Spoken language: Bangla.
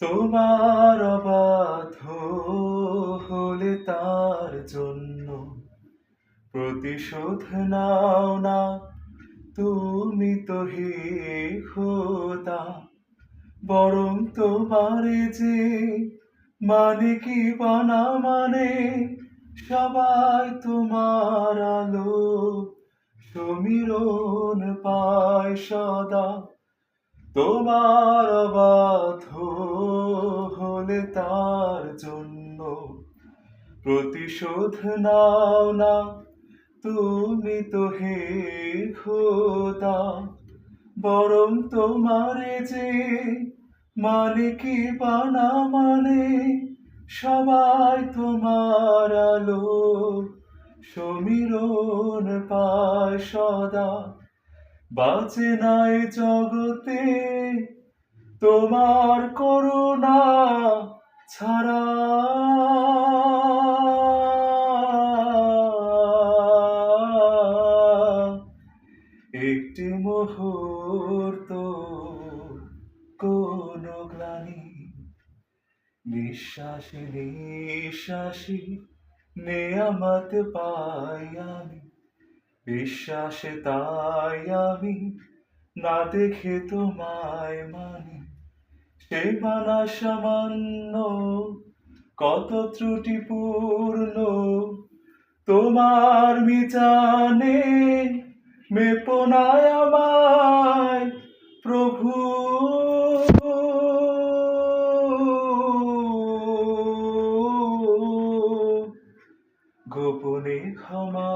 তোমার অবাধ্য হলে তার জন্য প্রতিশোধ নাও না তুমি তো হে খোদা, বরং তোমারে যে মানে কি বানা মানে সবাই তোমার আলো সমীরণ পায় সদা। তোমার অবাধ্য হলে তার জন্য প্রতিশোধ নাও না তুমি তো হে খোদা, বরং তোমারে যে মানে কি বানা মানে সবাই তোমার আলো সমীরণ পায় সদা। বাঁচে নাই জগতে তোমার করুণা ছাড়া, একটি মুহূর্ত কোন গ্লানি, নিঃশ্বাসে নিঃশ্বাসে নেয়ামত পাই আমি, বিশ্বাসে তাই আমি না দেখে তোমায় মানি। সে মানা সামান্য কত ত্রুটিপূর্ণ তোমার মিজানে মেপো না আমায় প্রভু। গোপনে ক্ষমা